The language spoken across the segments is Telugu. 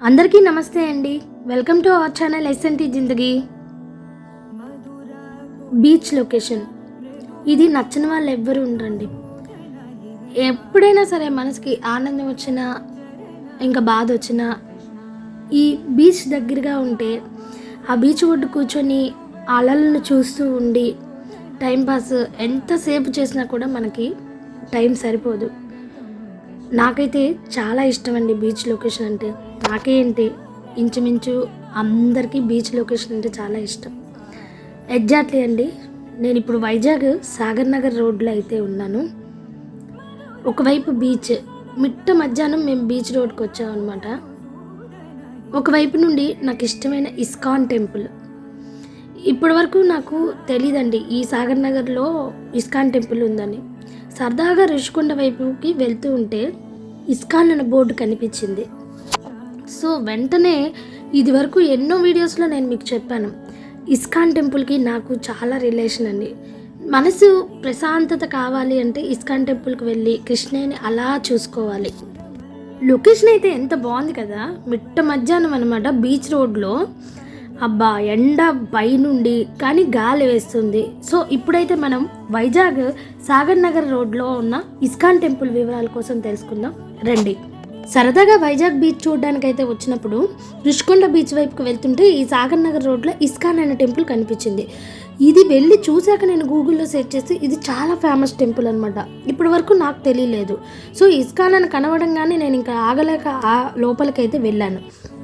అందరికీ నమస్తే అండి. Welcome to our channel SNT Zindagi. Beach location ఇది నచ్చని వాళ్ళు ఎవ్వరు ఉండరండి. ఎప్పుడైనా సరే మనసుకి ఆనందం వచ్చినా ఇంకా బాధ వచ్చినా ఈ బీచ్ దగ్గరగా ఉంటే ఆ బీచ్ ఒడ్డు కూర్చొని అలలను చూస్తూ ఉండి టైంపాస్ ఎంతసేపు చేసినా కూడా మనకి టైం సరిపోదు. నాకైతే చాలా ఇష్టం అండి బీచ్ లొకేషన్ అంటే. నాకే ఏంటి ఇంచుమించు అందరికీ బీచ్ లొకేషన్ అంటే చాలా ఇష్టం. ఎగ్జాక్ట్లీ అండి, నేను ఇప్పుడు వైజాగ్ సాగర్ నగర్ రోడ్లో అయితే ఉన్నాను. ఒకవైపు బీచ్, మిట్ట మధ్యాహ్నం మేము బీచ్ రోడ్కి వచ్చామన్నమాట. ఒకవైపు నుండి నాకు ఇష్టమైన ఇస్కాన్ టెంపుల్. ఇప్పటి వరకు నాకు తెలీదండి ఈ సాగర్ నగర్లో ఇస్కాన్ టెంపుల్ ఉందని. సరదాగా రుషికొండ వైపుకి వెళ్తూ ఉంటే ఇస్కాన్ అనే బోర్డు కనిపించింది. సో వెంటనే ఇది వరకు ఎన్నో వీడియోస్లో నేను మీకు చెప్పాను, ఇస్కాన్ టెంపుల్కి నాకు చాలా రిలేషన్ అండి. మనసు ప్రశాంతత కావాలి అంటే ఇస్కాన్ టెంపుల్కి వెళ్ళి కృష్ణని అలా చూసుకోవాలి. లొకేషన్ అయితే ఎంత బాగుంది కదా, మిట్ట మధ్యాహ్నం అనమాట బీచ్ రోడ్లో. అబ్బా ఎండ పైనుండి కానీ గాలి వేస్తుంది. సో ఇప్పుడైతే మనం వైజాగ్ సాగర్ నగర్ రోడ్లో ఉన్న ఇస్కాన్ టెంపుల్ వివరాల కోసం తెలుసుకుందాం రండి. సరదాగా వైజాగ్ బీచ్ చూడడానికి అయితే వచ్చినప్పుడు రుషికొండ బీచ్ వైపుకి వెళ్తుంటే ఈ సాగర్ నగర్ రోడ్లో ఇస్కాన్ అనే టెంపుల్ కనిపించింది. ఇది వెళ్ళి చూశాక నేను గూగుల్లో సెర్చ్ చేసి ఇది చాలా ఫేమస్ టెంపుల్ అనమాట. ఇప్పటి వరకు నాకు తెలియలేదు. సో ఇస్కాన్ అని కనబడంగానే నేను ఇంకా ఆగలేక ఆ లోపలికైతే వెళ్ళాను.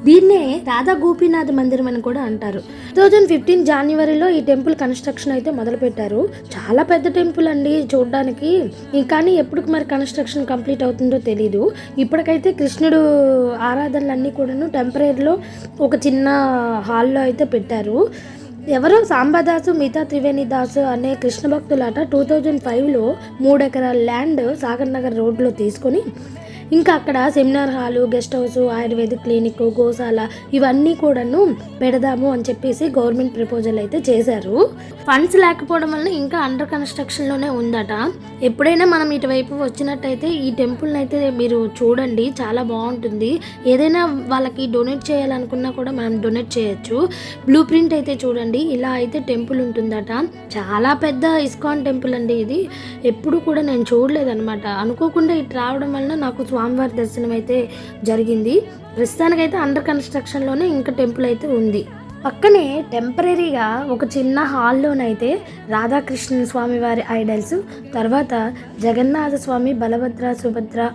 దీన్నే రాధా గోపీనాథ్ మందిరం అని కూడా అంటారు. 2015 జాన్యువరిలో ఈ టెంపుల్ కన్స్ట్రక్షన్ అయితే మొదలుపెట్టారు. చాలా పెద్ద టెంపుల్ అండి చూడడానికి. కానీ ఎప్పటికి మరి కన్స్ట్రక్షన్ కంప్లీట్ అవుతుందో తెలీదు. ఇప్పటికైతే కృష్ణుడు ఆరాధనలన్నీ కూడాను టెంపరీలో ఒక చిన్న హాల్లో అయితే పెట్టారు. ఎవరో సాంబాదాసు మిగతా త్రివేణి దాసు అనే కృష్ణ భక్తులట 2005లో 3 ఎకరాల ల్యాండ్ సాగర్ నగర్ రోడ్లో తీసుకొని ఇంకా అక్కడ seminar hall, guest house, ayurvedic clinic, గోశాల ఇవన్నీ కూడాను పెడదాము అని చెప్పేసి గవర్నమెంట్ ప్రపోజల్ అయితే చేశారు. ఫండ్స్ లేకపోవడం వల్ల ఇంకా అండర్ కన్స్ట్రక్షన్లోనే ఉందట. ఎప్పుడైనా మనం ఇటువైపు వచ్చినట్టయితే ఈ టెంపుల్ని అయితే మీరు చూడండి, చాలా బాగుంటుంది. ఏదైనా వాళ్ళకి డొనేట్ చేయాలనుకున్నా కూడా మనం డొనేట్ చేయొచ్చు. బ్లూ ప్రింట్ అయితే చూడండి, ఇలా అయితే టెంపుల్ ఉంటుందట. చాలా పెద్ద ఇస్కాన్ టెంపుల్ అండి ఇది. ఎప్పుడు కూడా నేను చూడలేదన్నమాట. అనుకోకుండా ఇటు రావడం వలన నాకు స్వామివారి దర్శనం అయితే జరిగింది. ప్రస్తుతానికైతే అండర్ కన్స్ట్రక్షన్లోనే ఇంకా టెంపుల్ అయితే ఉంది. పక్కనే టెంపరీగా ఒక చిన్న హాల్లోనైతే రాధాకృష్ణ స్వామి వారి ఐడల్స్, తర్వాత జగన్నాథ స్వామి, బలభద్ర, సుభద్ర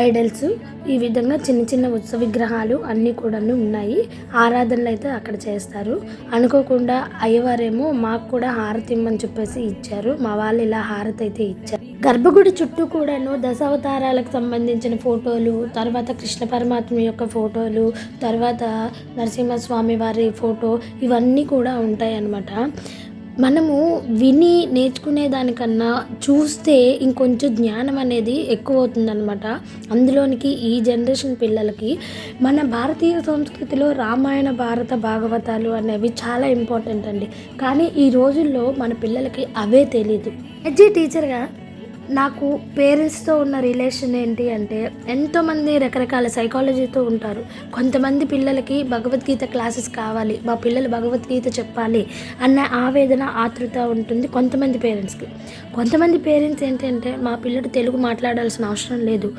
ఐడల్స్, ఈ విధంగా చిన్న చిన్న ఉత్సవ విగ్రహాలు అన్నీ కూడా ఉన్నాయి. ఆరాధనలు అయితే అక్కడ చేస్తారు. అనుకోకుండా అయ్యవారేమో మాకు కూడా హారతి ఇమ్మని చెప్పేసి ఇచ్చారు. మా వాళ్ళు ఇలా హారతి అయితే ఇచ్చారు. గర్భగుడి చుట్టూ కూడాను దశావతారాలకు సంబంధించిన ఫోటోలు, తర్వాత కృష్ణ పరమాత్మ యొక్క ఫోటోలు, తర్వాత నరసింహస్వామి వారి ఫోటో ఇవన్నీ కూడా ఉంటాయి అన్నమాట. మనము విని నేర్చుకునే దానికన్నా చూస్తే ఇంకొంచెం జ్ఞానం అనేది ఎక్కువ అవుతుందన్నమాట. అందులోనికి ఈ జనరేషన్ పిల్లలకి మన భారతీయ సంస్కృతిలో రామాయణ, భారత, భాగవతాలు అనేవి చాలా ఇంపార్టెంట్ అండి. కానీ ఈ రోజుల్లో మన పిల్లలకి అవే తెలీదు. టీచర్గా నాకు పేరెంట్స్తో ఉన్న రిలేషన్ ఏంటి అంటే, ఎంతోమంది రకరకాల సైకాలజీతో ఉంటారు. కొంతమంది పిల్లలకి భగవద్గీత క్లాసెస్ కావాలి, మా పిల్లలు భగవద్గీత చెప్పాలి అన్న ఆవేదన, ఆతృత ఉంటుంది కొంతమంది పేరెంట్స్కి. కొంతమంది పేరెంట్స్ ఏంటంటే మా పిల్లడు తెలుగు మాట్లాడాల్సిన అవసరం లేదు,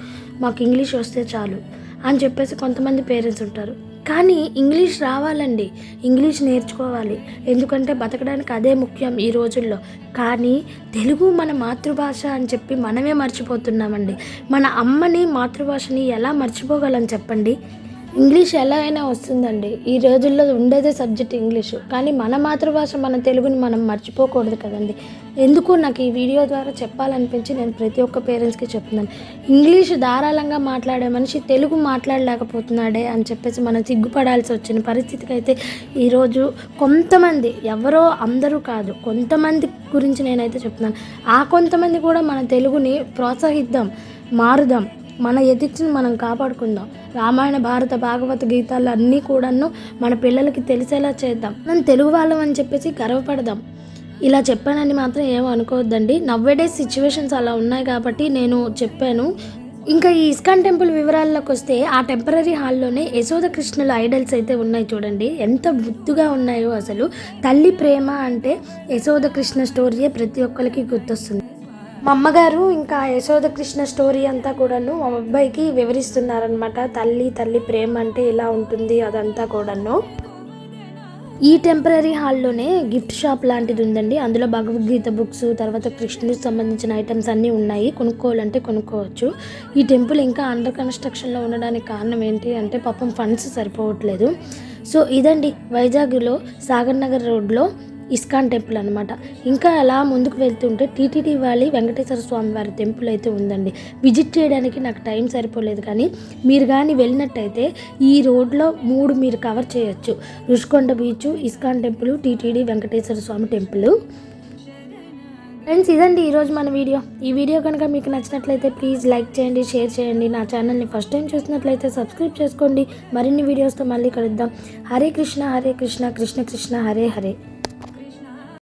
మాకు ఇంగ్లీష్ వస్తే చాలు అని చెప్పేసి కొంతమంది పేరెంట్స్ ఉంటారు. కానీ ఇంగ్లీష్ రావాలండి, ఇంగ్లీష్ నేర్చుకోవాలి, ఎందుకంటే బతకడానికి అదే ముఖ్యం ఈ రోజుల్లో. కానీ తెలుగు మన మాతృభాష అని చెప్పి మనమే మర్చిపోతున్నామండి. మన అమ్మని, మాతృభాషని ఎలా మర్చిపోగలం చెప్పండి? ఇంగ్లీష్ ఎలా అయినా వస్తుందండి. ఈ రోజుల్లో ఉండేదే సబ్జెక్ట్ ఇంగ్లీషు. కానీ మన మాతృభాష, మన తెలుగుని మనం మర్చిపోకూడదు కదండి. ఎందుకో నాకు ఈ వీడియో ద్వారా చెప్పాలనిపించి నేను ప్రతి ఒక్క పేరెంట్స్కి చెప్తున్నాను. ఇంగ్లీష్ ధారాళంగా మాట్లాడే మనిషి తెలుగు మాట్లాడలేకపోతున్నాడే అని చెప్పేసి మనం సిగ్గుపడాల్సి వచ్చిన పరిస్థితికి అయితే ఈరోజు కొంతమంది, ఎవరో అందరూ కాదు, కొంతమంది గురించి నేనైతే చెప్తున్నాను. ఆ కొంతమంది కూడా మన తెలుగుని ప్రోత్సహిద్దాం, మారుదాం, మన ఎథిక్స్ని మనం కాపాడుకుందాం. రామాయణ, భారత, భాగవత గీతాలు అన్నీ కూడాను మన పిల్లలకి తెలిసేలా చేద్దాం. మనం తెలుగు వాళ్ళం అని చెప్పేసి గర్వపడదాం. ఇలా చెప్పానని మాత్రం ఏమో అనుకోవద్దండి. నవ్వేడేస్ సిచ్యువేషన్స్ అలా ఉన్నాయి కాబట్టి నేను చెప్పాను. ఇంకా ఈ ఇస్కాన్ టెంపుల్ వివరాల్లోకి వస్తే ఆ టెంపరరీ హాల్లోనే యశోద కృష్ణుల ఐడల్స్ అయితే ఉన్నాయి చూడండి, ఎంత ముద్దుగా ఉన్నాయో. అసలు తల్లి ప్రేమ అంటే యశోద కృష్ణ స్టోరీయే ప్రతి ఒక్కరికి గుర్తొస్తుంది. మా అమ్మగారు ఇంకా యశోద కృష్ణ స్టోరీ అంతా కూడాను మా అబ్బాయికి వివరిస్తున్నారనమాట. తల్లి ప్రేమ అంటే ఇలా ఉంటుంది అదంతా కూడాను. ఈ టెంపరరీ హాల్లోనే గిఫ్ట్ షాప్ లాంటిది ఉందండి. అందులో భగవద్గీత బుక్స్, తర్వాత కృష్ణుడికి సంబంధించిన ఐటమ్స్ అన్నీ ఉన్నాయి. కొనుక్కోవాలంటే కొనుక్కోవచ్చు. ఈ టెంపుల్ ఇంకా అండర్ కన్స్ట్రక్షన్లో ఉండడానికి కారణం ఏంటి అంటే పాపం ఫండ్స్ సరిపోవట్లేదు. సో ఇదండి వైజాగ్లో సాగర్ నగర్ రోడ్లో ఇస్కాన్ టెంపుల్ అనమాట. ఇంకా అలా ముందుకు వెళ్తుంటే టీటీడీ వ్యాలీ వెంకటేశ్వర స్వామి వారి టెంపుల్ అయితే ఉందండి. విజిట్ చేయడానికి నాకు టైం సరిపోలేదు, కానీ మీరు కానీ వెళ్ళినట్టయితే ఈ రోడ్లో 3 మీరు కవర్ చేయొచ్చు. Rushikonda beach, ISKCON temple, TTD Venkateswara Swamy temple. Friends ఇదండి ఈరోజు మన వీడియో. ఈ వీడియో కనుక మీకు నచ్చినట్లయితే ప్లీజ్ లైక్ చేయండి, షేర్ చేయండి. నా ఛానల్ని ఫస్ట్ టైం చూసినట్లయితే సబ్స్క్రైబ్ చేసుకోండి. మరిన్ని వీడియోస్తో మళ్ళీ కలుద్దాం. హరే కృష్ణ కృష్ణ కృష్ణ హరే హరే.